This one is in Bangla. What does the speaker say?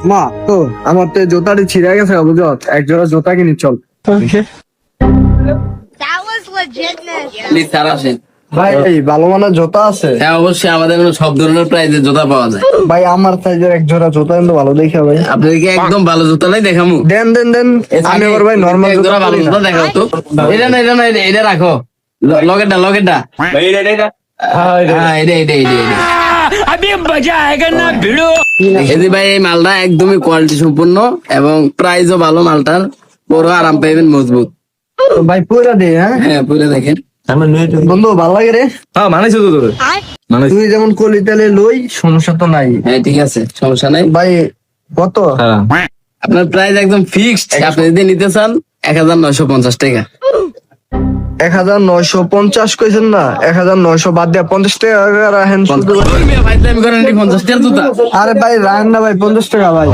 মা তো আমার তো জুতাটি ছিঁড়ে গেছে বুঝো, এক জোড়া জুতা কিনি চল। That was legitness. Please sir আসেন। ভাই এই ভালো মানের জুতা আছে? হ্যাঁ অবশ্যই, আমাদের এখানে সব ধরনের প্রাইজের জুতা পাওয়া যায়। ভাই আমার সাইজের এক জোড়া জুতা কিন্তু ভালো দেখে ভাই। আপনাদেরকে একদম ভালো জুতাটাই দেখামু। দেন দেন দেন, আমি আবার ভাই নরমাল এক জুতা জোড়া ভালো পরি না। জুতা দেখাও তো। এটা না, এটা না, এটা রাখো। লগেরটা লগেরটা। হ্যাঁ এটা। এই যে ভাই এই মালটা একদমই কোয়ালিটি সম্পূর্ণ এবং প্রাইসও ভালো মালটার, বড় আরাম পাইবেন মজবুত। তো ভাই পুরা দে। হ্যাঁ হ্যাঁ পুরো দেখেন। বন্ধু ভালো লাগে রে, তুই যেমন কলি তেলে লই, সমস্যা তো নাই। হ্যাঁ ঠিক আছে, সমস্যা নাই। ভাই কত? আপনার প্রাইস একদম ফিক্সড। আপনি যদি নিতে চান 1950 টাকা। 1950 কইছেন না? 1900 বাদ দিয়া 50 টাকা রাখেন শুধু। ভাই আমি করেন 50 টাকার জুতা। আরে ভাই রাখেন না ভাই, 50 টাকা ভাই।